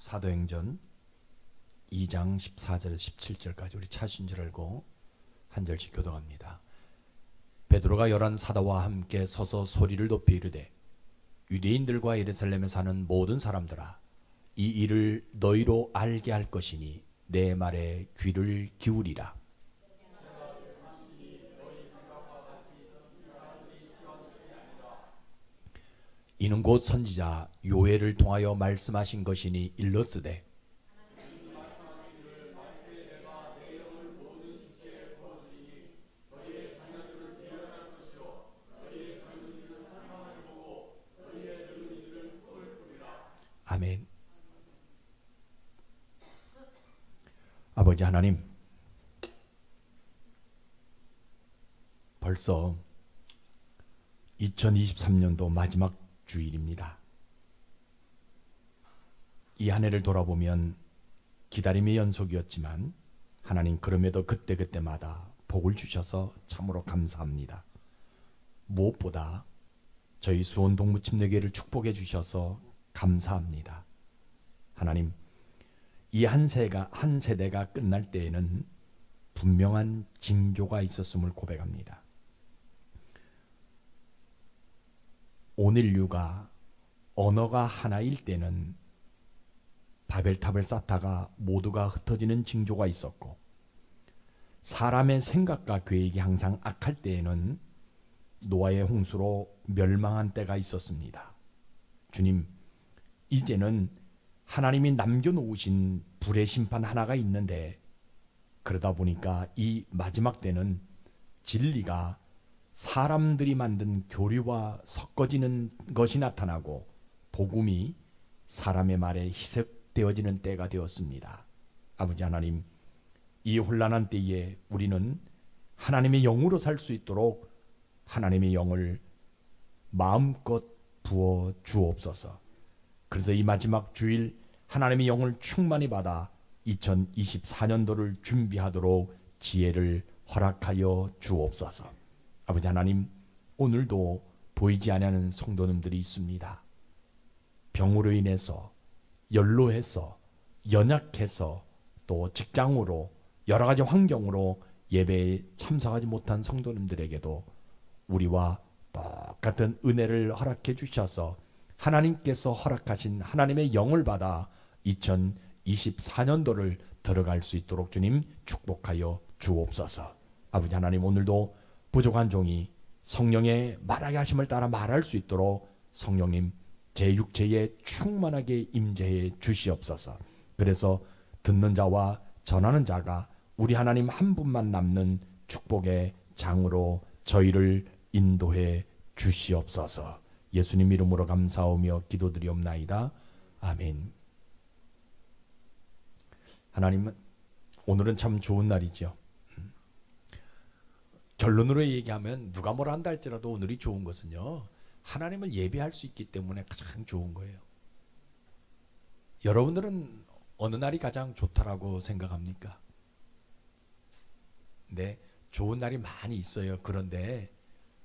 사도행전 2장 14절에서 17절까지 우리 차신 줄 알고 한 절씩 교독합니다. 베드로가 열한 사도와 함께 서서 소리를 높이 이르되 유대인들과 예루살렘에 사는 모든 사람들아, 이 일을 너희로 알게 할 것이니 내 말에 귀를 기울이라. 이는 곧 선지자 요엘을 통하여 말씀하신 것이니 일렀으되 아멘. 아버지 하나님, 벌써 2023년도 마지막 주일입니다. 이 한 해를 돌아보면 기다림의 연속이었지만 하나님 그럼에도 그때그때마다 복을 주셔서 참으로 감사합니다. 무엇보다 저희 수원동무침례교회를 축복해 주셔서 감사합니다. 하나님, 이 한 세대가 끝날 때에는 분명한 징조가 있었음을 고백합니다. 온 인류가 언어가 하나일 때는 바벨탑을 쌓다가 모두가 흩어지는 징조가 있었고, 사람의 생각과 계획이 항상 악할 때에는 노아의 홍수로 멸망한 때가 있었습니다. 주님, 이제는 하나님이 남겨놓으신 불의 심판 하나가 있는데, 그러다 보니까 이 마지막 때는 진리가 사람들이 만든 교리와 섞어지는 것이 나타나고 복음이 사람의 말에 희석되어지는 때가 되었습니다. 아버지 하나님, 이 혼란한 때에 우리는 하나님의 영으로 살 수 있도록 하나님의 영을 마음껏 부어 주옵소서. 그래서 이 마지막 주일 하나님의 영을 충만히 받아 2024년도를 준비하도록 지혜를 허락하여 주옵소서. 아버지 하나님, 오늘도 보이지 않는 성도님들이 있습니다. 병으로 인해서, 연로해서, 연약해서, 또 직장으로 여러 가지 환경으로 예배에 참석하지 못한 성도님들에게도 우리와 똑같은 은혜를 허락해 주셔서 하나님께서 허락하신 하나님의 영을 받아 2024년도를 들어갈 수 있도록 주님 축복하여 주옵소서. 아버지 하나님, 오늘도 부족한 종이 성령의 말하게 하심을 따라 말할 수 있도록 성령님 제 육체에 충만하게 임재해 주시옵소서. 그래서 듣는 자와 전하는 자가 우리 하나님 한 분만 남는 축복의 장으로 저희를 인도해 주시옵소서. 예수님 이름으로 감사하며 기도드리옵나이다. 아멘. 하나님은 오늘은 참 좋은 날이죠. 결론으로 얘기하면 누가 뭐라 한다 할지라도 오늘이 좋은 것은요, 하나님을 예배할 수 있기 때문에 가장 좋은 거예요. 여러분들은 어느 날이 가장 좋다라고 생각합니까? 네, 좋은 날이 많이 있어요. 그런데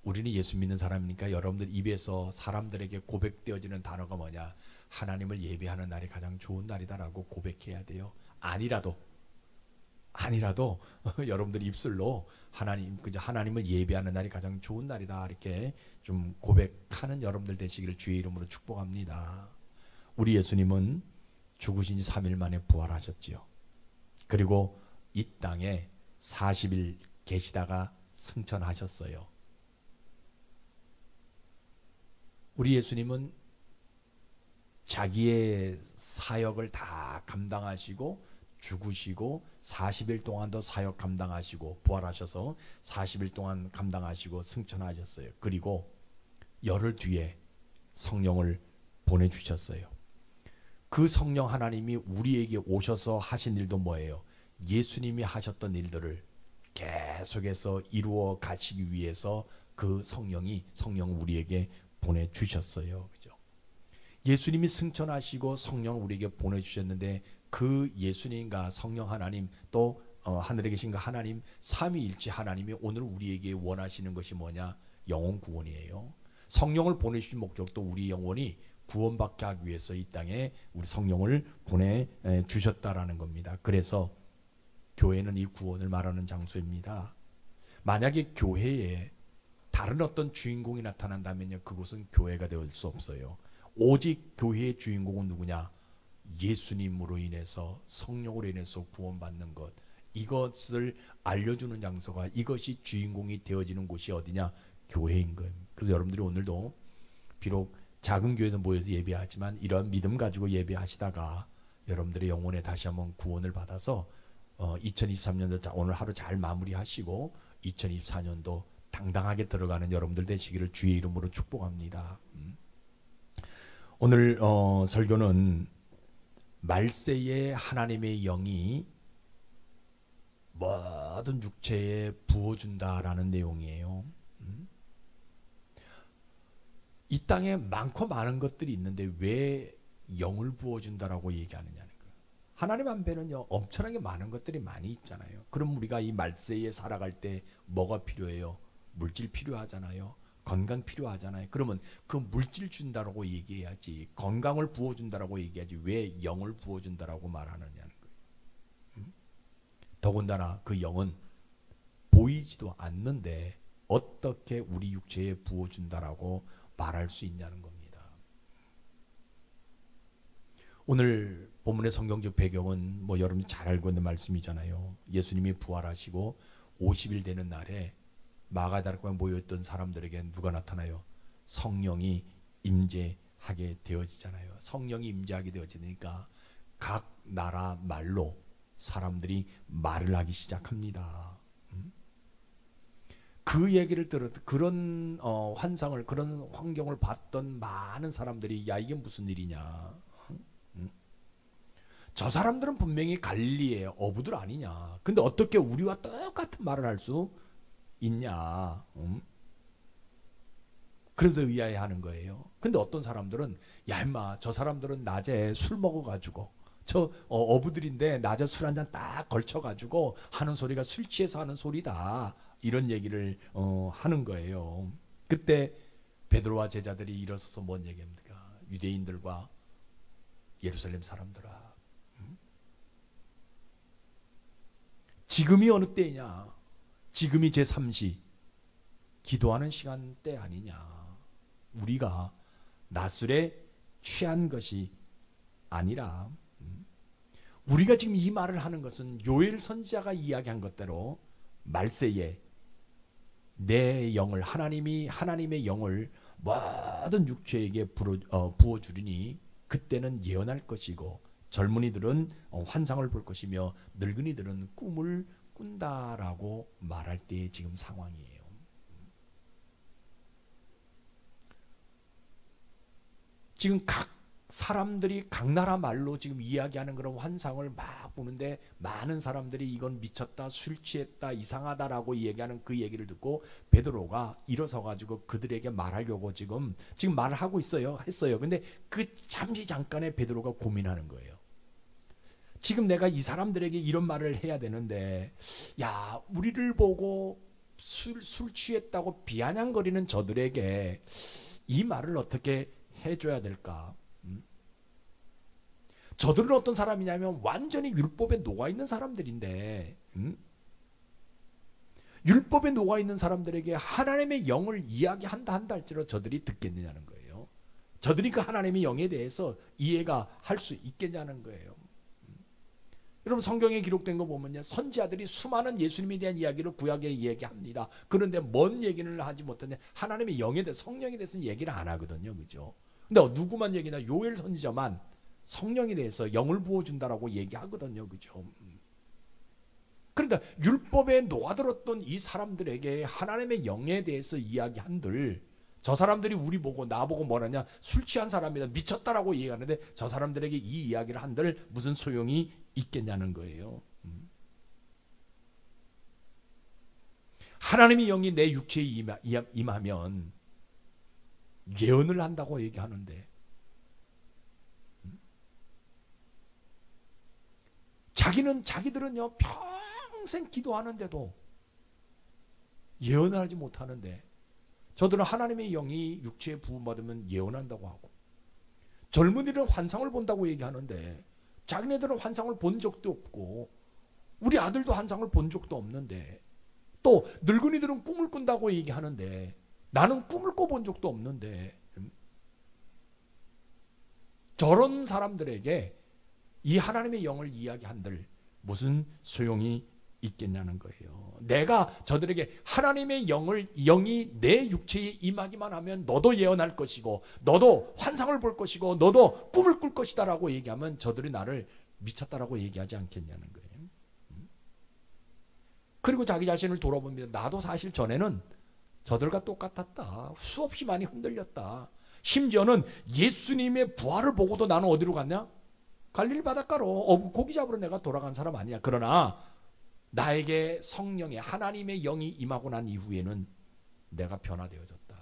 우리는 예수 믿는 사람이니까 여러분들 입에서 사람들에게 고백되어지는 단어가 뭐냐? 하나님을 예배하는 날이 가장 좋은 날이다라고 고백해야 돼요. 아니라도 여러분들 입술로 하나님을 예배하는 날이 가장 좋은 날이다 이렇게 좀 고백하는 여러분들 되시기를 주의 이름으로 축복합니다. 우리 예수님은 죽으신 지 3일 만에 부활하셨지요. 그리고 이 땅에 40일 계시다가 승천하셨어요. 우리 예수님은 자기의 사역을 다 감당하시고 죽으시고 40일 동안도 사역 감당하시고 부활하셔서 40일 동안 감당하시고 승천하셨어요. 그리고 열흘 뒤에 성령을 보내주셨어요. 그 성령 하나님이 우리에게 오셔서 하신 일도 뭐예요? 예수님이 하셨던 일들을 계속해서 이루어 가시기 위해서 그 성령 우리에게 보내주셨어요. 그죠? 예수님이 승천하시고 성령을 우리에게 보내주셨는데 그 예수님과 성령 하나님 또 하늘에 계신 그 하나님 삼위일체 하나님이 오늘 우리에게 원하시는 것이 뭐냐? 영혼 구원이에요. 성령을 보내주신 목적도 우리 영혼이 구원받게 하기 위해서 이 땅에 우리 성령을 보내주셨다라는 겁니다. 그래서 교회는 이 구원을 말하는 장소입니다. 만약에 교회에 다른 어떤 주인공이 나타난다면요, 그곳은 교회가 될 수 없어요. 오직 교회의 주인공은 누구냐? 예수님으로 인해서, 성령으로 인해서 구원받는 것, 이것을 알려주는 장소가, 이것이 주인공이 되어지는 곳이 어디냐? 교회인 거예요. 그래서 여러분들이 오늘도 비록 작은 교회에서 모여서 예배하지만 이런 믿음 가지고 예배하시다가 여러분들의 영혼에 다시 한번 구원을 받아서 2023년도 오늘 하루 잘 마무리하시고 2024년도 당당하게 들어가는 여러분들 되시기를 주의 이름으로 축복합니다. 오늘 설교는 말세에 하나님의 영이 모든 육체에 부어준다라는 내용이에요. 이 땅에 많고 많은 것들이 있는데 왜 영을 부어준다라고 얘기하느냐는 거예요. 하나님 앞에는요, 엄청나게 많은 것들이 많이 있잖아요. 그럼 우리가 이 말세에 살아갈 때 뭐가 필요해요? 물질 필요하잖아요. 건강 필요하잖아요. 그러면 그 물질 준다라고 얘기해야지, 건강을 부어준다라고 얘기하지 왜 영을 부어준다라고 말하느냐는 거예요. 더군다나 그 영은 보이지도 않는데 어떻게 우리 육체에 부어준다라고 말할 수 있냐는 겁니다. 오늘 본문의 성경적 배경은 뭐 여러분이 잘 알고 있는 말씀이잖아요. 예수님이 부활하시고 50일 되는 날에 마가다락방에 모여있던 사람들에게 누가 나타나요? 성령이 임재하게 되어지잖아요. 성령이 임재하게 되어지니까 각 나라 말로 사람들이 말을 하기 시작합니다. 그 얘기를 들었, 그런 환상을, 그런 환경을 봤던 많은 사람들이 야, 이게 무슨 일이냐? 저 사람들은 분명히 갈릴리의 어부들 아니냐? 근데 어떻게 우리와 똑같은 말을 할 수 있냐? 그래서 의아해하는 거예요. 근데 어떤 사람들은 야, 임마, 저 사람들은 낮에 술 먹어가지고 저 어부들인데 낮에 술 한잔 딱 걸쳐가지고 하는 소리가 술 취해서 하는 소리다, 이런 얘기를 하는 거예요. 그때 베드로와 제자들이 일어서서 뭔 얘기합니까? 유대인들과 예루살렘 사람들아, 지금이 어느 때이냐? 지금이 제3시 기도하는 시간대 아니냐? 우리가 낮술에 취한 것이 아니라, 우리가 지금 이 말을 하는 것은 요엘 선지자가 이야기한 것대로 말세에 내 영을, 하나님의 영을 모든 육체에게 부어주리니 그때는 예언할 것이고 젊은이들은 환상을 볼 것이며 늙은이들은 꿈을 꾼다라고 말할 때의 지금 상황이에요. 지금 각 사람들이 각 나라 말로 지금 이야기하는 그런 환상을 막 보는데 많은 사람들이 이건 미쳤다, 술 취했다, 이상하다라고 얘기하는 그 얘기를 듣고 베드로가 일어서 가지고 그들에게 말하려고 지금 말을 하고 했어요. 근데 그 잠깐에 베드로가 고민하는 거예요. 지금 내가 이 사람들에게 이런 말을 해야 되는데, 야, 우리를 보고 술 취했다고 비아냥거리는 저들에게 이 말을 어떻게 해줘야 될까? 저들은 어떤 사람이냐면 완전히 율법에 녹아있는 사람들인데, 율법에 녹아있는 사람들에게 하나님의 영을 이야기한다 할지라도 저들이 듣겠느냐는 거예요. 저들이 그 하나님의 영에 대해서 이해가 할 수 있겠냐는 거예요. 여러분, 성경에 기록된 거 보면요, 선지자들이 수많은 예수님에 대한 이야기를 구약에 이야기합니다. 그런데 뭔 얘기를 하지 못하냐? 하나님의 영에 대해, 성령에 대해서는 얘기를 안 하거든요, 그죠? 근데 누구만 얘기나? 요엘 선지자만 성령에 대해서 영을 부어준다라고 얘기하거든요, 그죠? 그러니까 율법에 녹아들었던 이 사람들에게 하나님의 영에 대해서 이야기한들, 저 사람들이 우리 보고 나보고 뭐라냐? 술 취한 사람이다, 미쳤다라고 얘기하는데 저 사람들에게 이 이야기를 한들 무슨 소용이 있겠냐는 거예요. 하나님의 영이 내 육체에 임하면 예언을 한다고 얘기하는데, 자기들은요 평생 기도하는데도 예언을 하지 못하는데, 저들은 하나님의 영이 육체에 부음받으면 예언한다고 하고, 젊은이들은 환상을 본다고 얘기하는데 자기네들은 환상을 본 적도 없고 우리 아들도 환상을 본 적도 없는데 또 늙은이들은 꿈을 꾼다고 얘기하는데 나는 꿈을 꿔본 적도 없는데 저런 사람들에게 이 하나님의 영을 이야기한들 무슨 소용이 있겠냐는 거예요. 내가 저들에게 하나님의 영이 내 육체에 임하기만 하면 너도 예언할 것이고 너도 환상을 볼 것이고 너도 꿈을 꿀 것이다 라고 얘기하면 저들이 나를 미쳤다라고 얘기하지 않겠냐는 거예요. 그리고 자기 자신을 돌아봅니다. 나도 사실 전에는 저들과 똑같았다. 수없이 많이 흔들렸다. 심지어는 예수님의 부활을 보고도 나는 어디로 갔냐? 갈릴리 바닷가로 고기 잡으러 내가 돌아간 사람 아니야. 그러나 나에게 성령의 하나님의 영이 임하고 난 이후에는 내가 변화되어졌다.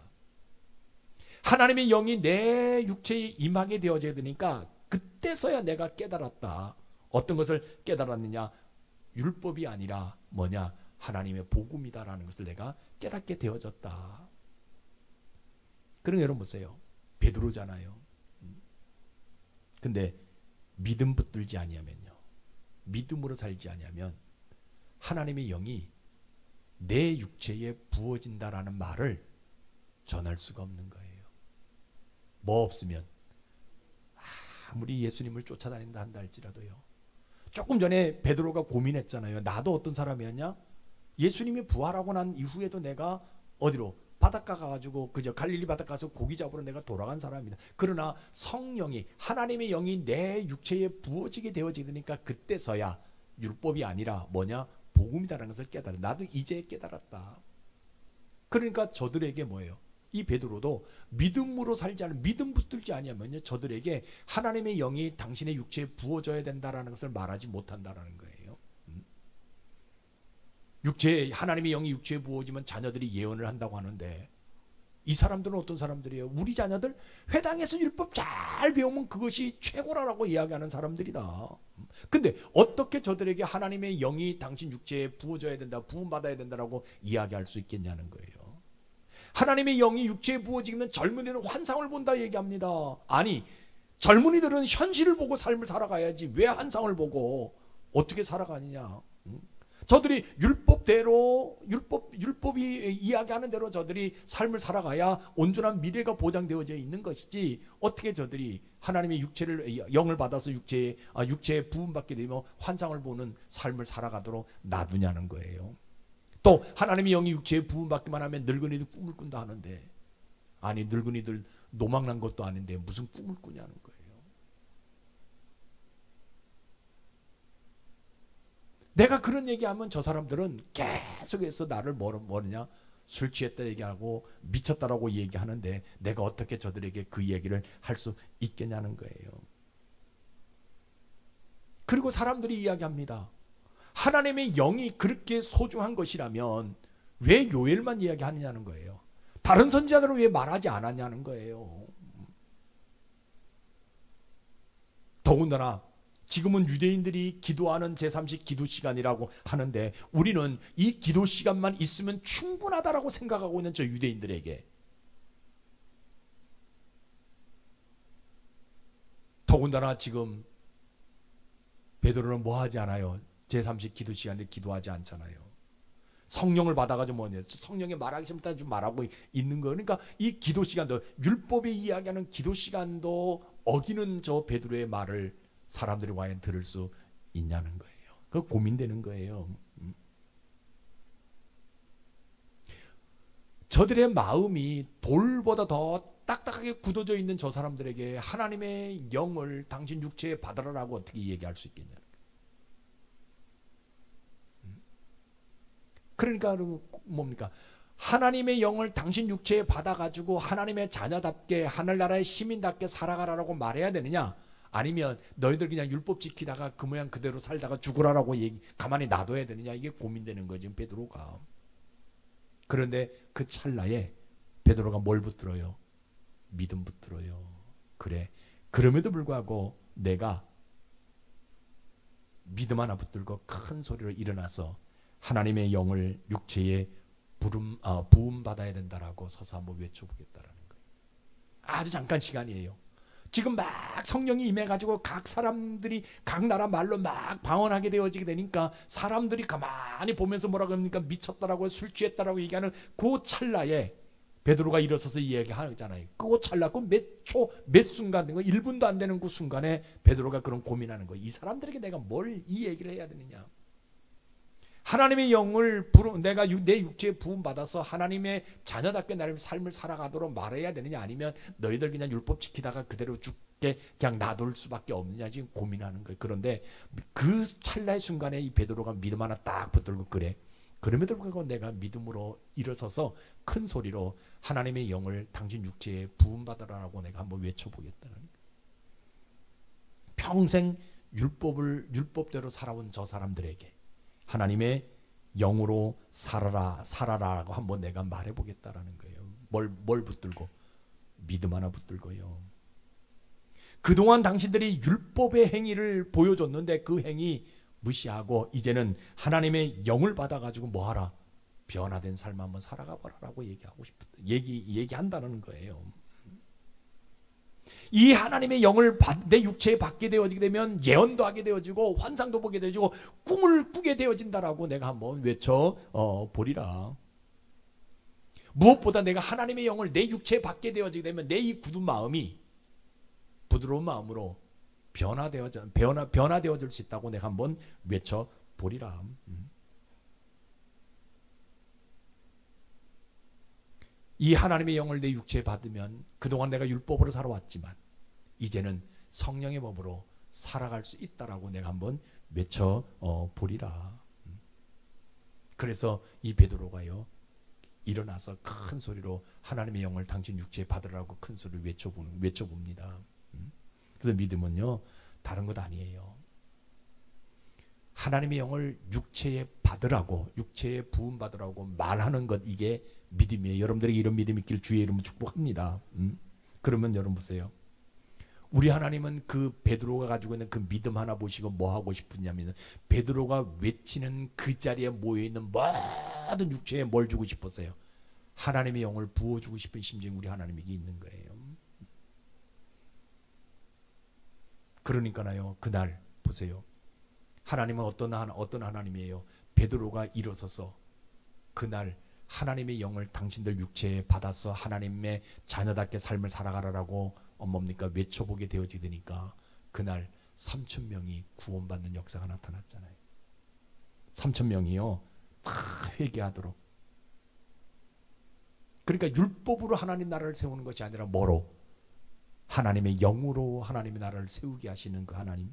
하나님의 영이 내 육체에 임하게 되어져야 되니까 그때서야 내가 깨달았다. 어떤 것을 깨달았느냐? 율법이 아니라 뭐냐? 하나님의 복음이다라는 것을 내가 깨닫게 되어졌다. 그럼 여러분 보세요. 베드로잖아요. 근데 믿음 붙들지 아니하면요. 믿음으로 살지 아니하면 하나님의 영이 내 육체에 부어진다라는 말을 전할 수가 없는 거예요. 뭐 없으면 아무리 예수님을 쫓아다닌다 한다 할지라도요. 조금 전에 베드로가 고민했잖아요. 나도 어떤 사람이었냐? 예수님이 부활하고 난 이후에도 내가 어디로? 바닷가 가가지고 그저 갈릴리 바닷가 가서 고기 잡으러 내가 돌아간 사람입니다. 그러나 성령이 하나님의 영이 내 육체에 부어지게 되어지니까 그때서야 율법이 아니라 뭐냐? 복음이다라는 것을 깨달아. 나도 이제 깨달았다. 그러니까 저들에게 뭐예요? 이 베드로도 믿음으로 살지 않으면 믿음 붙들지 아니하면요 저들에게 하나님의 영이 당신의 육체에 부어져야 된다라는 것을 말하지 못한다라는 거예요. 육체에 하나님의 영이 육체에 부어지면 자녀들이 예언을 한다고 하는데 이 사람들은 어떤 사람들이에요? 우리 자녀들 회당에서 율법 잘 배우면 그것이 최고라고 이야기하는 사람들이다. 근데 어떻게 저들에게 하나님의 영이 당신 육체에 부어져야 된다, 부음받아야 된다라고 이야기할 수 있겠냐는 거예요. 하나님의 영이 육체에 부어지면 젊은이는 환상을 본다 얘기합니다. 아니 젊은이들은 현실을 보고 삶을 살아가야지 왜 환상을 보고 어떻게 살아가느냐. 저들이 율법대로 율법이 이야기하는 대로 저들이 삶을 살아가야 온전한 미래가 보장되어져 있는 것이지 어떻게 저들이 하나님의 영을 받아서 육체에 부음받게 되면 환상을 보는 삶을 살아가도록 놔두냐는 거예요. 또 하나님의 영이 육체에 부음받기만 하면 늙은이들 꿈을 꾼다 하는데 아니 늙은이들 노망난 것도 아닌데 무슨 꿈을 꾸냐는 거예요. 내가 그런 얘기하면 저 사람들은 계속해서 나를 뭐냐 술 취했다 얘기하고 미쳤다라고 얘기하는데 내가 어떻게 저들에게 그 얘기를 할 수 있겠냐는 거예요. 그리고 사람들이 이야기합니다. 하나님의 영이 그렇게 소중한 것이라면 왜 요엘만 이야기하느냐는 거예요. 다른 선지자들은 왜 말하지 않았냐는 거예요. 더군다나 지금은 유대인들이 기도하는 제3식 기도 시간이라고 하는데 우리는 이 기도 시간만 있으면 충분하다라고 생각하고 있는 저 유대인들에게 더군다나 지금 베드로는 뭐 하지 않아요? 제3식 기도 시간에 기도하지 않잖아요. 성령을 받아가지고 뭐냐 성령의 말하기 싫다 좀 말하고 있는 거예요. 그러니까 이 기도 시간도 율법이 이야기하는 기도 시간도 어기는 저 베드로의 말을 사람들이 과연 들을 수 있냐는 거예요. 그 고민되는 거예요. 저들의 마음이 돌보다 더 딱딱하게 굳어져 있는 저 사람들에게 하나님의 영을 당신 육체에 받으라고 어떻게 얘기할 수 있겠냐는 거예요. 그러니까 뭡니까? 하나님의 영을 당신 육체에 받아가지고 하나님의 자녀답게 하늘나라의 시민답게 살아가라고 말해야 되느냐? 아니면 너희들 그냥 율법 지키다가 그 모양 그대로 살다가 죽으라라고 가만히 놔둬야 되느냐 이게 고민되는 거죠 베드로가. 그런데 그 찰나에 베드로가 뭘 붙들어요? 믿음 붙들어요. 그래 그럼에도 불구하고 내가 믿음 하나 붙들고 큰 소리로 일어나서 하나님의 영을 육체에 부음 받아야 된다라고 서서 한번 외쳐보겠다라는 거예요. 아주 잠깐 시간이에요. 지금 막 성령이 임해가지고 각 사람들이 각 나라 말로 막 방언하게 되어지게 되니까 사람들이 가만히 보면서 뭐라고 합니까? 미쳤다라고 술 취했다라고 얘기하는 그 찰나에 베드로가 일어서서 이야기하잖아요. 그 찰나, 그 몇 초, 몇 순간, 1분도 안 되는 그 순간에 베드로가 그런 고민하는 거예요. 이 사람들에게 내가 뭘 이 얘기를 해야 되느냐? 하나님의 영을 내가 내 육체에 부음 받아서 하나님의 자녀답게 나를 삶을 살아가도록 말해야 되느냐, 아니면 너희들 그냥 율법 지키다가 그대로 죽게 그냥 놔둘 수밖에 없느냐 지금 고민하는 거예요. 그런데 그 찰나의 순간에 이 베드로가 믿음 하나 딱 붙들고 그래. 그럼에도 불구하고 내가 믿음으로 일어서서 큰 소리로 하나님의 영을 당신 육체에 부음 받으라고 내가 한번 외쳐보겠다는 거예요. 평생 율법대로 살아온 저 사람들에게 하나님의 영으로 살아라라고 한번 내가 말해보겠다라는 거예요. 뭘 붙들고? 믿음 하나 붙들고요. 그동안 당신들이 율법의 행위를 보여줬는데 그 행위 무시하고 이제는 하나님의 영을 받아가지고 뭐하라? 변화된 삶 한번 살아가 보라라고 얘기한다는 거예요. 이 하나님의 영을 내 육체에 받게 되어지게 되면 예언도 하게 되어지고 환상도 보게 되어지고 꿈을 꾸게 되어진다라고 내가 한번 외쳐 보리라. 무엇보다 내가 하나님의 영을 내 육체에 받게 되어지게 되면 내 이 굳은 마음이 부드러운 마음으로 변화되어질 수 있다고 내가 한번 외쳐 보리라. 이 하나님의 영을 내 육체에 받으면 그동안 내가 율법으로 살아왔지만 이제는 성령의 법으로 살아갈 수 있다라고 내가 한번 외쳐 보리라. 그래서 이 베드로가요 일어나서 큰 소리로 하나님의 영을 당신 육체에 받으라고 큰 소리를 외쳐봅니다. 그래서 믿음은요 다른 것 아니에요. 하나님의 영을 육체에 받으라고, 육체에 부음 받으라고 말하는 것, 이게 믿음이에요. 여러분들에게 이런 믿음이 있길 주의 이름으로 축복합니다. 그러면 여러분 보세요. 우리 하나님은 그 베드로가 가지고 있는 그 믿음 하나 보시고 뭐 하고 싶었냐면 베드로가 외치는 그 자리에 모여있는 모든 육체에 뭘 주고 싶었어요? 하나님의 영을 부어주고 싶은 심정이 우리 하나님에게 있는 거예요. 그러니까요 그날 보세요. 하나님은 어떤 하나님이에요? 베드로가 일어서서 그날 하나님의 영을 당신들 육체에 받아서 하나님의 자녀답게 삶을 살아가라라고 뭡니까? 외쳐보게 되어지게 되니까 그날 3,000명이 구원받는 역사가 나타났잖아요. 3,000명이요 다 회개하도록. 그러니까 율법으로 하나님 나라를 세우는 것이 아니라 뭐로? 하나님의 영으로 하나님의 나라를 세우게 하시는 그 하나님.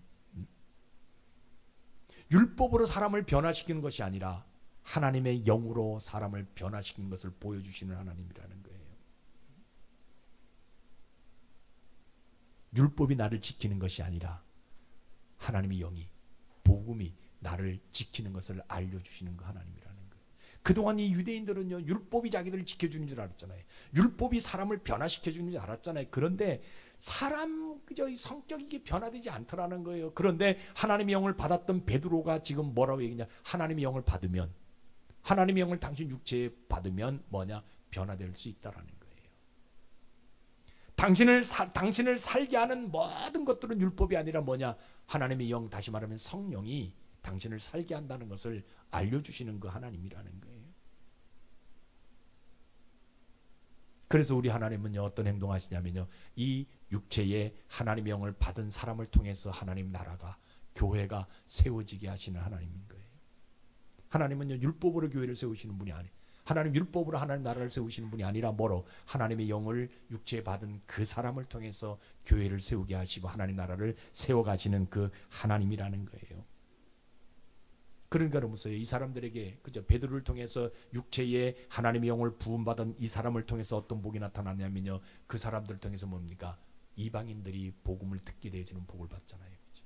율법으로 사람을 변화시키는 것이 아니라 하나님의 영으로 사람을 변화시키는 것을 보여주시는 하나님이라는 거예요. 율법이 나를 지키는 것이 아니라 하나님의 영이, 복음이 나를 지키는 것을 알려주시는 그 하나님이라는 거예요. 그동안 이 유대인들은요 율법이 자기들을 지켜주는 줄 알았잖아요. 율법이 사람을 변화시켜주는 줄 알았잖아요. 그런데 사람 그저 성격이 변화되지 않더라는 거예요. 그런데 하나님의 영을 받았던 베드로가 지금 뭐라고 얘기냐? 하나님의 영을 받으면, 하나님의 영을 당신 육체에 받으면 뭐냐? 변화될 수 있다라는 거예요. 당신을 살게 하는 모든 것들은 율법이 아니라 뭐냐? 하나님의 영, 다시 말하면 성령이 당신을 살게 한다는 것을 알려주시는 그 하나님이라는 거예요. 그래서 우리 하나님은요 어떤 행동하시냐면요 이 육체에 하나님의 영을 받은 사람을 통해서 하나님 나라가, 교회가 세워지게 하시는 하나님인 거예요. 하나님은요 율법으로 교회를 세우시는 분이 아니에요. 하나님 율법으로 하나님 나라를 세우시는 분이 아니라 뭐로? 하나님의 영을 육체에 받은 그 사람을 통해서 교회를 세우게 하시고 하나님 나라를 세워가시는 그 하나님이라는 거예요. 그러니까 보세요. 이 사람들에게 그저 베드로를 통해서 육체에 하나님의 영을 부음받은 이 사람을 통해서 어떤 복이 나타나냐면요 그 사람들을 통해서 뭡니까? 이방인들이 복음을 듣게 되어지는 복을 받잖아요. 그렇죠?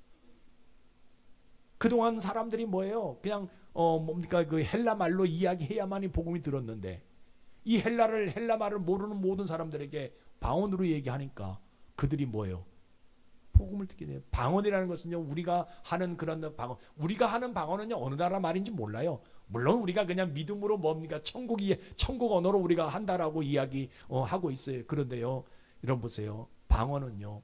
그동안 사람들이 뭐예요? 그냥 뭡니까? 그 헬라 말로 이야기해야만이 복음이 들었는데 이 헬라 말을 모르는 모든 사람들에게 방언으로 얘기하니까 그들이 뭐예요? 복음을 듣게 돼요. 방언이라는 것은요 우리가 하는 그런 방언, 우리가 하는 방언은요 어느 나라 말인지 몰라요. 물론 우리가 그냥 믿음으로 뭡니까? 천국 언어로 우리가 한다라고 이야기 하고 있어요. 그런데요 여러분 보세요. 방언은요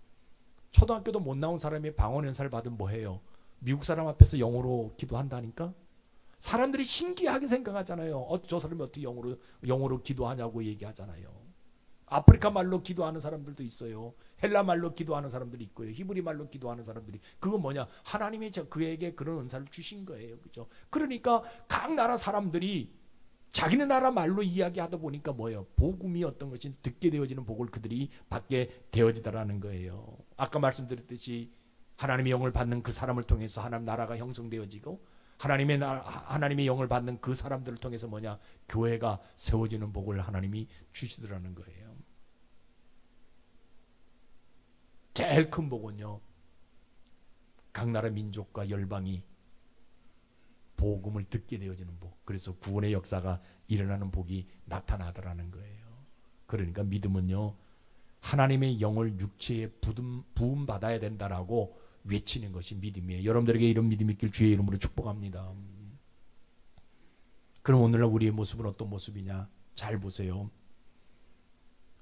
초등학교도 못 나온 사람이 방언 연사를 받으면 뭐해요? 미국 사람 앞에서 영어로 기도한다니까? 사람들이 신기하게 생각하잖아요. 저 사람이 어떻게 영어로 기도하냐고 얘기하잖아요. 아프리카 말로 기도하는 사람들도 있어요. 헬라 말로 기도하는 사람들이 있고요. 히브리 말로 기도하는 사람들이. 그건 뭐냐? 하나님이 그에게 그런 은사를 주신 거예요. 그죠? 그러니까 각 나라 사람들이 자기네 나라 말로 이야기하다 보니까 뭐예요? 복음이 어떤 것이 듣게 되어지는 복을 그들이 받게 되어지더라는 거예요. 아까 말씀드렸듯이 하나님의 영을 받는 그 사람을 통해서 하나님 나라가 형성되어지고 하나님의 영을 받는 그 사람들을 통해서 뭐냐? 교회가 세워지는 복을 하나님이 주시더라는 거예요. 제일 큰 복은요, 각 나라 민족과 열방이 복음을 듣게 되어지는 복. 그래서 구원의 역사가 일어나는 복이 나타나더라는 거예요. 그러니까 믿음은요, 하나님의 영을 육체에 부음 받아야 된다라고 외치는 것이 믿음이에요. 여러분들에게 이런 믿음이 있길 주의 이름으로 축복합니다. 그럼 오늘날 우리의 모습은 어떤 모습이냐? 잘 보세요.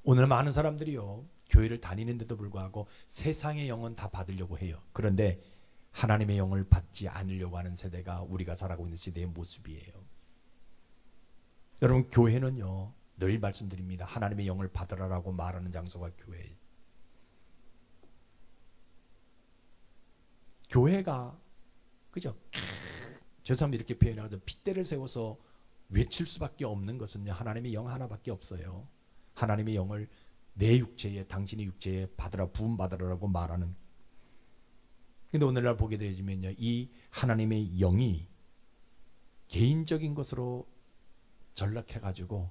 오늘 많은 사람들이요, 교회를 다니는데도 불구하고 세상의 영은 다 받으려고 해요. 그런데 하나님의 영을 받지 않으려고 하는 세대가 우리가 살아가고 있는 시대의 모습이에요. 여러분, 교회는요, 늘 말씀드립니다. 하나님의 영을 받으라라고 말하는 장소가 교회예요. 교회가, 그죠? 죄송합니다, 이렇게 표현하죠. 핏대를 세워서 외칠 수밖에 없는 것은요, 하나님의 영 하나밖에 없어요. 하나님의 영을 내 육체에, 당신의 육체에 받으라, 부음 받으라라고 말하는. 근데 오늘날 보게 되어지면요, 이 하나님의 영이 개인적인 것으로 전락해가지고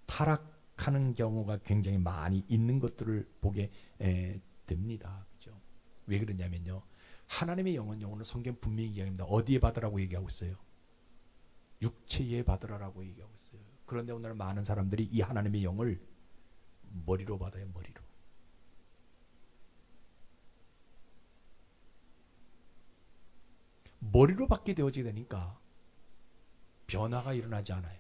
타락하는 경우가 굉장히 많이 있는 것들을 보게 됩니다. 그죠? 왜 그러냐면요, 하나님의 영은 오늘 성경 분명히 이야기합니다. 어디에 받으라고 얘기하고 있어요? 육체에 받으라라고 얘기하고 있어요. 그런데 오늘 많은 사람들이 이 하나님의 영을 머리로 받아요. 머리로. 머리로 받게 되어지게 되니까 변화가 일어나지 않아요.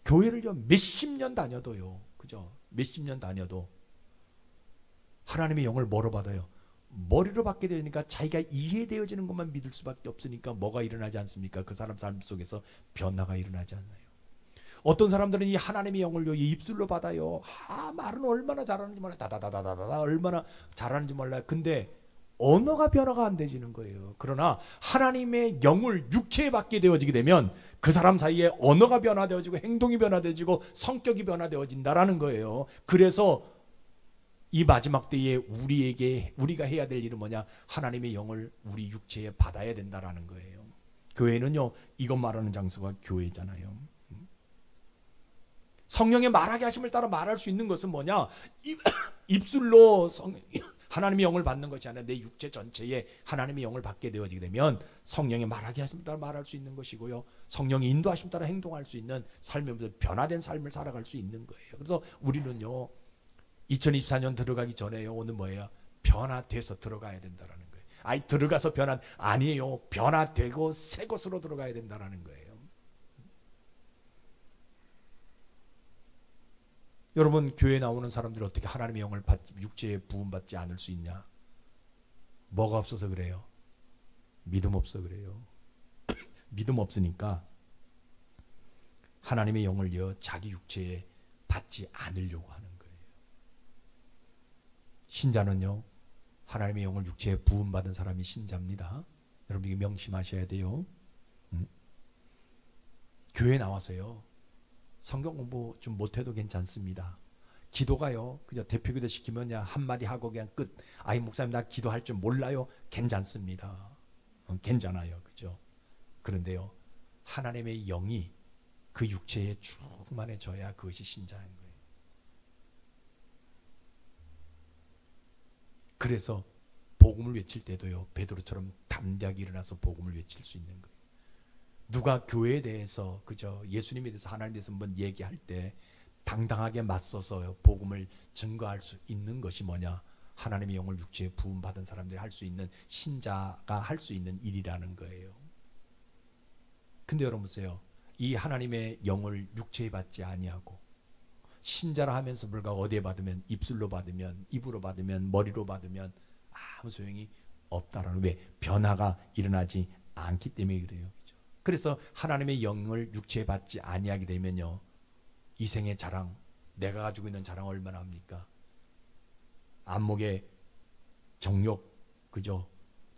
교회를요, 몇십 년 다녀도요, 그죠? 몇십 년 다녀도 하나님의 영을 뭐로 받아요? 머리로 받게 되니까 자기가 이해되어지는 것만 믿을 수밖에 없으니까 뭐가 일어나지 않습니까? 그 사람 삶 속에서 변화가 일어나지 않나요? 어떤 사람들은 이 하나님의 영을요, 입술로 받아요. 말은 얼마나 잘하는지 몰라요. 다다다다다다 얼마나 잘하는지 몰라요. 근데 언어가 변화가 안 되지는 거예요. 그러나 하나님의 영을 육체에 받게 되어지게 되면 그 사람 사이에 언어가 변화되어지고 행동이 변화되어지고 성격이 변화되어진다라는 거예요. 그래서 이 마지막 때에 우리가 해야 될 일은 뭐냐? 하나님의 영을 우리 육체에 받아야 된다라는 거예요. 교회는요, 이것 말하는 장소가 교회잖아요. 성령의 말하게 하심을 따라 말할 수 있는 것은 뭐냐? 입술로 하나님의 영을 받는 것이 아니라 내 육체 전체에 하나님의 영을 받게 되어지게 되면 성령의 말하게 하심을 따라 말할 수 있는 것이고요, 성령의 인도하심을 따라 행동할 수 있는 삶의 변화된 삶을 살아갈 수 있는 거예요. 그래서 우리는요, 2024년 들어가기 전에요, 오늘 뭐예요? 변화돼서 들어가야 된다라는 거예요. 들어가서 아니에요. 변화되고 새 것으로 들어가야 된다라는 거예요. 여러분, 교회에 나오는 사람들이 어떻게 하나님의 영을 육체에 부음받지 않을 수 있냐? 뭐가 없어서 그래요? 믿음 없어 그래요. 믿음 없으니까 하나님의 영을요, 자기 육체에 받지 않으려고 하는 거예요. 신자는요, 하나님의 영을 육체에 부음받은 사람이 신자입니다. 여러분, 이거 명심하셔야 돼요. 교회 나와서요, 성경 공부 좀 못해도 괜찮습니다. 기도가요, 그저 대표기도 시키면 한마디 하고 그냥 끝. 목사님 나 기도할 줄 몰라요. 괜찮습니다. 괜찮아요. 그죠? 그런데요, 하나님의 영이 그 육체에 충만해져야 그것이 신자인 거예요. 그래서 복음을 외칠 때도요, 베드로처럼 담대하게 일어나서 복음을 외칠 수 있는 거예요. 누가 교회에 대해서, 그죠, 예수님에 대해서, 하나님에 대해서 한번 얘기할 때 당당하게 맞서서 복음을 증거할 수 있는 것이 뭐냐? 하나님의 영을 육체에 부음받은 사람들이 할 수 있는, 신자가 할 수 있는 일이라는 거예요. 근데 여러분 보세요. 이 하나님의 영을 육체에 받지 아니하고 신자라 하면서 불구하고 어디에 받으면 입술로 받으면 입으로 받으면 머리로 받으면 아무 소용이 없다라는, 왜? 변화가 일어나지 않기 때문에 그래요. 그죠? 그래서 하나님의 영을 육체에 받지 아니하게 되면요, 이생의 자랑, 내가 가지고 있는 자랑 얼마나 합니까? 안목의 정욕, 그죠?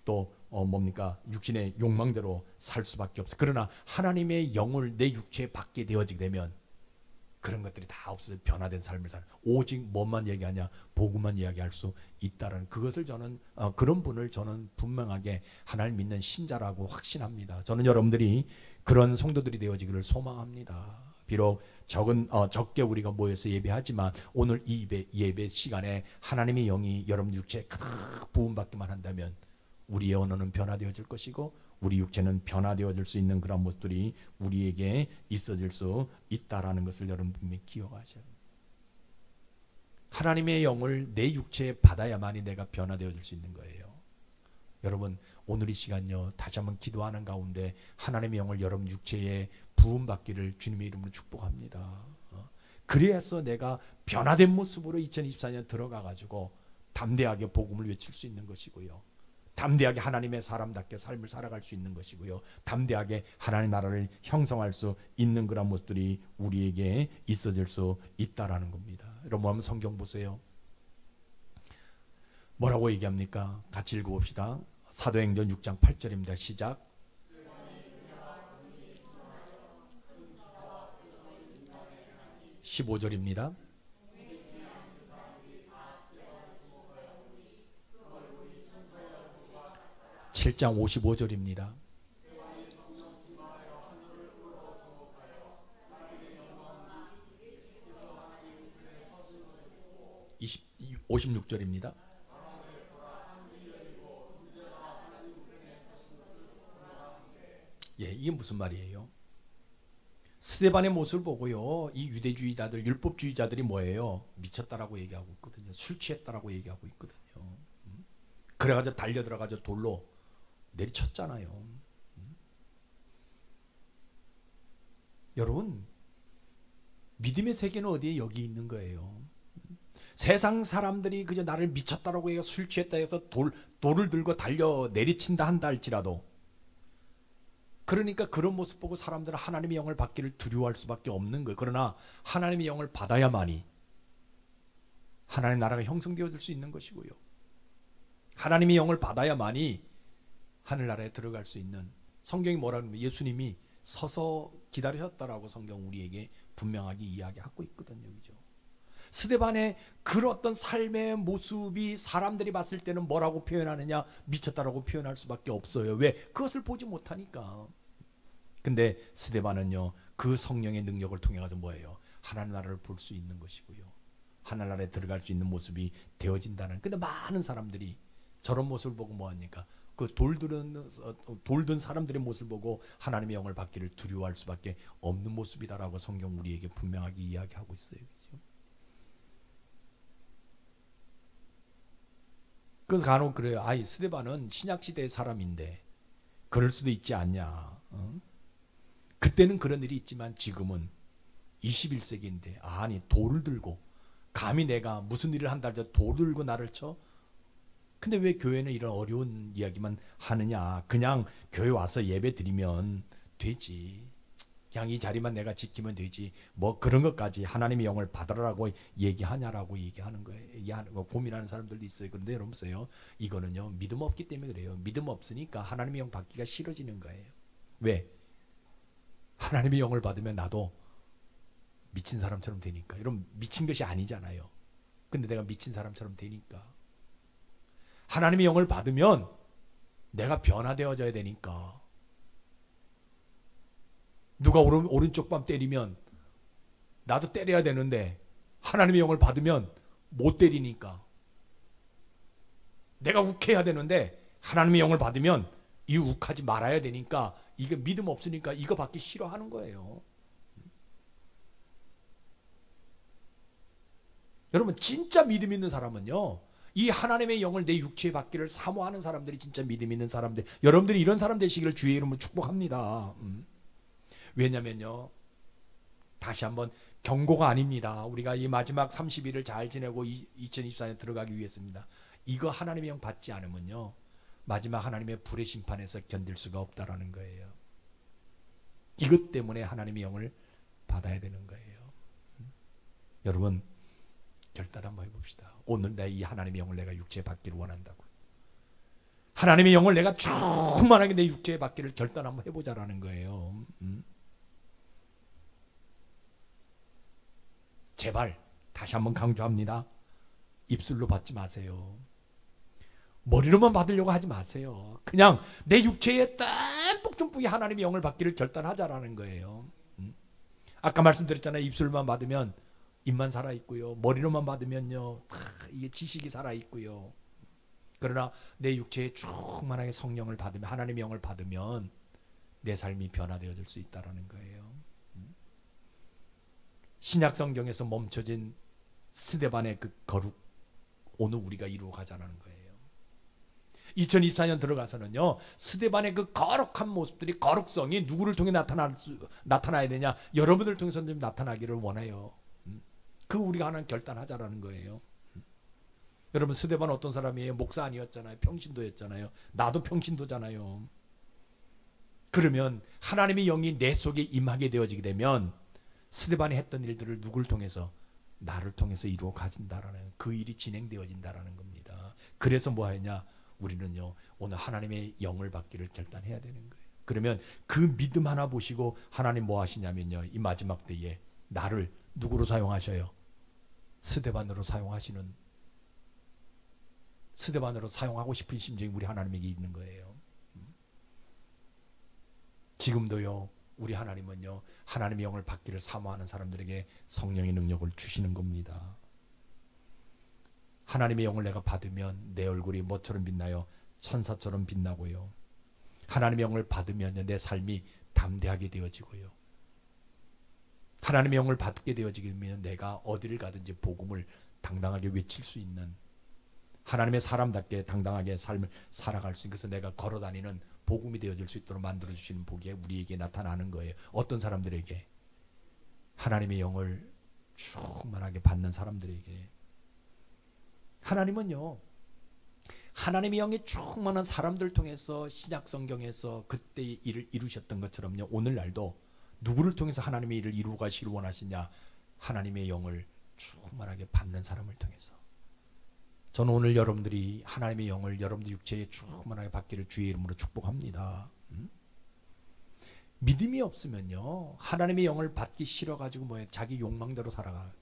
또 뭡니까? 육신의 욕망대로 살 수밖에 없어. 그러나 하나님의 영을 내 육체에 받게 되어지게 되면 그런 것들이 다 없어요. 변화된 삶을 사는, 오직 뭐만 얘기하냐? 복음만 이야기할 수 있다는, 그것을 저는 그런 분을 저는 분명하게 하나님 믿는 신자라고 확신합니다. 저는 여러분들이 그런 성도들이 되어지기를 소망합니다. 비록 적게 우리가 모여서 예배하지만 오늘 이 예배 시간에 하나님의 영이 여러분 육체에 가득 부음받기만 한다면 우리의 언어는 변화되어질 것이고 우리 육체는 변화되어질 수 있는 그런 모습들이 우리에게 있어질 수 있다라는 것을 여러분 분명히 기억하셔야 합니다. 하나님의 영을 내 육체에 받아야만이 내가 변화되어질 수 있는 거예요. 여러분 오늘 이 시간요, 다시 한번 기도하는 가운데 하나님의 영을 여러분 육체에 부음받기를 주님의 이름으로 축복합니다. 그래서 내가 변화된 모습으로 2024년 들어가가지고 담대하게 복음을 외칠 수 있는 것이고요, 담대하게 하나님의 사람답게 삶을 살아갈 수 있는 것이고요, 담대하게 하나님 나라를 형성할 수 있는 그런 모습들이 우리에게 있어질 수 있다라는 겁니다. 여러분 한번 성경 보세요. 뭐라고 얘기합니까? 같이 읽어봅시다. 사도행전 6장 8절입니다. 시작. 15절입니다. (7장) 55절입니다. 56절입니다. 예, 이게 무슨 말이에요? 스데반의 모습을 보고요, 이 유대주의자들, 율법주의자들이 뭐예요? 미쳤다라고 얘기하고 있거든요. 술 취했다라고 얘기하고 있거든요. 그래가지고 달려 들어가지고 돌로 내리쳤잖아요. 여러분 믿음의 세계는 어디에? 여기 있는 거예요. 세상 사람들이 그저 나를 미쳤다라고 해서 술 취했다 해서 돌을 들고 달려 내리친다 한다 할지라도, 그러니까 그런 모습 보고 사람들은 하나님의 영을 받기를 두려워할 수밖에 없는 거예요. 그러나 하나님의 영을 받아야만이 하나님의 나라가 형성되어질 수 있는 것이고요, 하나님의 영을 받아야만이 하늘나라에 들어갈 수 있는, 성경이 뭐라고 하면 예수님이 서서 기다리셨다라고 성경 우리에게 분명하게 이야기하고 있거든요. 그죠? 스데반의 그런 어떤 삶의 모습이 사람들이 봤을 때는 뭐라고 표현하느냐? 미쳤다라고 표현할 수밖에 없어요. 왜? 그것을 보지 못하니까. 근데 스데반은요, 그 성령의 능력을 통해 가지고 뭐예요? 하나님 나라를 볼 수 있는 것이고요, 하늘나라에 들어갈 수 있는 모습이 되어진다는. 근데 많은 사람들이 저런 모습을 보고 뭐합니까? 그 돌든 사람들의 모습을 보고 하나님의 영을 받기를 두려워할 수밖에 없는 모습이다라고 성경 우리에게 분명하게 이야기하고 있어요. 그렇죠? 그래서 간혹 그래요. 아이 스데반은 신약시대의 사람인데 그럴 수도 있지 않냐. 그때는 그런 일이 있지만 지금은 21세기인데 아니 돌을 들고, 감히 내가 무슨 일을 한다 해서 돌을 들고 나를 쳐? 근데 왜 교회는 이런 어려운 이야기만 하느냐? 그냥 교회 와서 예배 드리면 되지, 그냥 이 자리만 내가 지키면 되지, 뭐 그런 것까지 하나님의 영을 받으라고 얘기하냐라고 얘기하는 거예요. 고민하는 사람들도 있어요. 그런데 여러분 보세요, 이거는요 믿음 없기 때문에 그래요. 믿음 없으니까 하나님의 영 받기가 싫어지는 거예요. 왜? 하나님의 영을 받으면 나도 미친 사람처럼 되니까. 여러분 미친 것이 아니잖아요. 근데 내가 미친 사람처럼 되니까. 하나님의 영을 받으면 내가 변화되어져야 되니까. 누가 오른쪽 뺨 때리면 나도 때려야 되는데 하나님의 영을 받으면 못 때리니까. 내가 욱해야 되는데 하나님의 영을 받으면 이 욱하지 말아야 되니까, 이게 믿음 없으니까 이거 받기 싫어하는 거예요. 여러분 진짜 믿음 있는 사람은요, 이 하나님의 영을 내 육체에 받기를 사모하는 사람들이 진짜 믿음 있는 사람들. 여러분들이 이런 사람 되시기를 주의 이름으로 축복합니다. 왜냐면요, 다시 한번 경고가 아닙니다. 우리가 이 마지막 30일을 잘 지내고 2024년 들어가기 위해서입니다. 이거 하나님의 영 받지 않으면요, 마지막 하나님의 불의 심판에서 견딜 수가 없다라는 거예요. 이것 때문에 하나님의 영을 받아야 되는 거예요. 여러분, 결단 한번 해봅시다. 오늘 내 이 하나님의 영을 내가 육체에 받기를 원한다고. 하나님의 영을 내가 충만하게 내 육체에 받기를 결단 한번 해보자라는 거예요. 제발 다시 한번 강조합니다. 입술로 받지 마세요. 머리로만 받으려고 하지 마세요. 그냥 내 육체에 듬뿍듬뿍이 하나님의 영을 받기를 결단하자라는 거예요. 아까 말씀드렸잖아요. 입술만 받으면 입만 살아있고요, 머리로만 받으면요 이게 지식이 살아있고요. 그러나 내 육체에 충만하게 성령을 받으면, 하나님의 영을 받으면 내 삶이 변화되어질 수 있다는 거예요. 신약 성경에서 멈춰진 스데반의 그 거룩, 오늘 우리가 이루어 가자는 거예요. 2024년 들어가서는요, 스데반의 그 거룩한 모습들이, 거룩성이 누구를 통해 나타나야 되냐? 여러분을 통해서 좀 나타나기를 원해요. 그 우리가 하나는 결단하자라는 거예요. 여러분, 스데반 어떤 사람이에요? 목사 아니었잖아요. 평신도였잖아요. 나도 평신도잖아요. 그러면 하나님의 영이 내 속에 임하게 되어지게 되면 스데반이 했던 일들을 누구를 통해서? 나를 통해서 이루어 가진다라는, 그 일이 진행되어진다라는 겁니다. 그래서 뭐 하냐? 우리는요, 오늘 하나님의 영을 받기를 결단해야 되는 거예요. 그러면 그 믿음 하나 보시고 하나님 뭐 하시냐면요, 이 마지막 때에 나를 누구로 사용하셔요? 스데반으로 사용하시는, 스데반으로 사용하고 싶은 심정이 우리 하나님에게 있는 거예요. 지금도요, 우리 하나님은요, 하나님의 영을 받기를 사모하는 사람들에게 성령의 능력을 주시는 겁니다. 하나님의 영을 내가 받으면 내 얼굴이 뭐처럼 빛나요? 천사처럼 빛나고요. 하나님의 영을 받으면 내 삶이 담대하게 되어지고요. 하나님의 영을 받게 되어지면 내가 어디를 가든지 복음을 당당하게 외칠 수 있는, 하나님의 사람답게 당당하게 삶을 살아갈 수 있는, 그래서 내가 걸어다니는 복음이 되어질 수 있도록 만들어주시는 복이 우리에게 나타나는 거예요. 어떤 사람들에게? 하나님의 영을 충만하게 받는 사람들에게. 하나님은요, 하나님의 영이 충만한 사람들 통해서 신약 성경에서 그때의 일을 이루셨던 것처럼요, 오늘날도 누구를 통해서 하나님의 일을 이루어 가시기를 원하시냐? 하나님의 영을 충만하게 받는 사람을 통해서. 저는 오늘 여러분들이 하나님의 영을 여러분들 육체에 충만하게 받기를 주의 이름으로 축복합니다. 믿음이 없으면요, 하나님의 영을 받기 싫어가지고 뭐예요? 자기 욕망대로 살아가.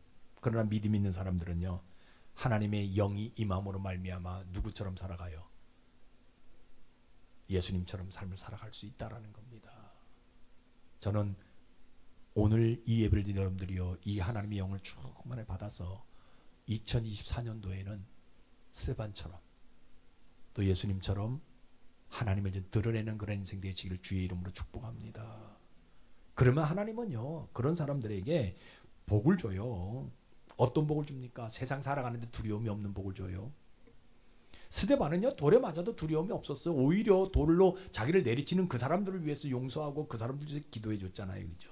그러나 믿음 있는 사람들은요, 하나님의 영이 임함으로 말미암아 누구처럼 살아가요? 예수님처럼 삶을 살아갈 수 있다라는 겁니다. 저는 오늘 이 예배를 드린 여러분들이요, 이 하나님의 영을 충만히 받아서 2024년도에는 스데반처럼 또 예수님처럼 하나님을 이제 드러내는 그런 인생 되시기를 주의 이름으로 축복합니다. 그러면 하나님은요, 그런 사람들에게 복을 줘요. 어떤 복을 줍니까? 세상 살아가는데 두려움이 없는 복을 줘요. 스데반은요, 돌에 맞아도 두려움이 없었어요. 오히려 돌로 자기를 내리치는 그 사람들을 위해서 용서하고 그 사람들 위해서 기도해 줬잖아요. 그죠?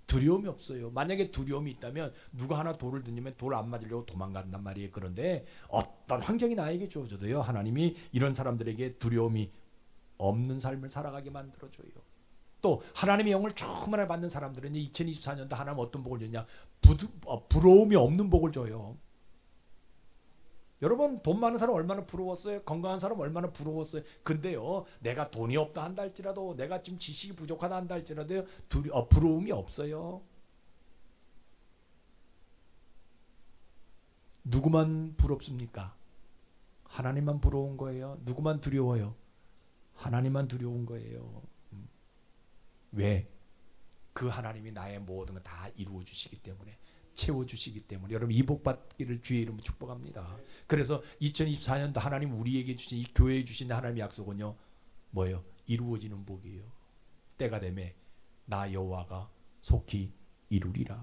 두려움이 없어요. 만약에 두려움이 있다면 누가 하나 돌을 던지면 돌 안 맞으려고 도망간단 말이에요. 그런데 어떤 환경이 나에게 주어져도요, 하나님이 이런 사람들에게 두려움이 없는 삶을 살아가게 만들어줘요. 또 하나님의 영을 충만히 받는 사람들은 2024년도 하나님 어떤 복을 줬냐? 부러움이 없는 복을 줘요. 여러분, 돈 많은 사람 얼마나 부러웠어요? 건강한 사람 얼마나 부러웠어요? 근데요, 내가 돈이 없다 한다 할지라도, 내가 지금 지식이 부족하다 한다 할지라도 부러움이 없어요. 누구만 부럽습니까? 하나님만 부러운 거예요. 누구만 두려워요? 하나님만 두려운 거예요. 왜? 그 하나님이 나의 모든 걸 다 이루어 주시기 때문에, 채워주시기 때문에. 여러분, 이 복 받기를 주의 이름으로 축복합니다. 그래서 2024년도 하나님 우리에게 주신, 이 교회에 주신 하나님의 약속은요, 뭐예요? 이루어지는 복이에요. 때가 되매 나 여호와가 속히 이루리라.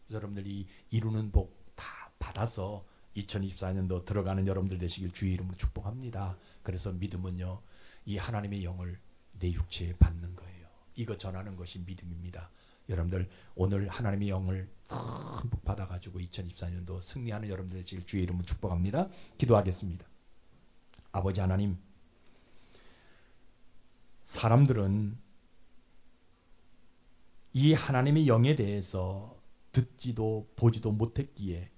그래서 여러분들이 이루는 복 다 받아서 2024년도 들어가는 여러분들 되시길 주의 이름으로 축복합니다. 그래서 믿음은요, 이 하나님의 영을 내 육체에 받는 거예요. 이거 전하는 것이 믿음입니다. 여러분들 오늘 하나님의 영을 듬뿍 받아가지고 2024년도 승리하는 여러분들 되시길 주의 이름으로 축복합니다. 기도하겠습니다. 아버지 하나님, 사람들은 이 하나님의 영에 대해서 듣지도 보지도 못했기에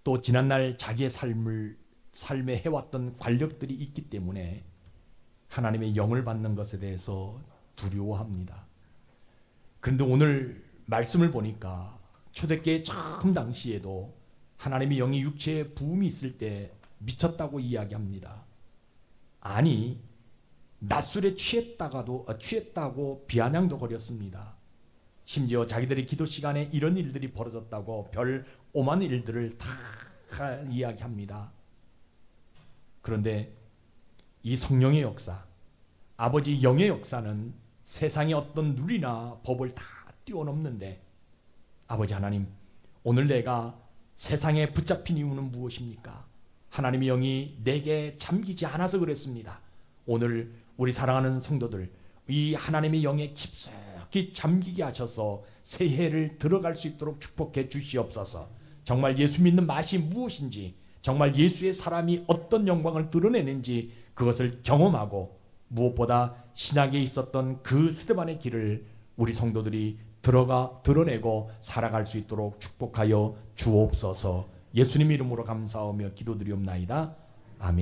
또 지난날 자기의 삶에 해왔던 관력들이 있기 때문에 하나님의 영을 받는 것에 대해서 두려워합니다. 그런데 오늘 말씀을 보니까 초대교회 처음 당시에도 하나님의 영이 육체에 부음이 있을 때 미쳤다고 이야기합니다. 아니, 낮술에 취했다고 비아냥도 거렸습니다. 심지어 자기들의 기도 시간에 이런 일들이 벌어졌다고 별 오만 일들을 다 이야기합니다. 그런데 이 성령의 역사, 아버지 영의 역사는 세상의 어떤 룰이나 법을 다 뛰어넘는데, 아버지 하나님, 오늘 내가 세상에 붙잡힌 이유는 무엇입니까? 하나님의 영이 내게 잠기지 않아서 그랬습니다. 오늘 우리 사랑하는 성도들, 이 하나님의 영에 깊숙이 잠기게 하셔서 새해를 들어갈 수 있도록 축복해 주시옵소서. 정말 예수 믿는 맛이 무엇인지, 정말 예수의 사람이 어떤 영광을 드러내는지 그것을 경험하고, 무엇보다 신약에 있었던 그 스데반의 길을 우리 성도들이 드러내고 살아갈 수 있도록 축복하여 주옵소서. 예수님 이름으로 감사하며 기도드리옵나이다. 아멘.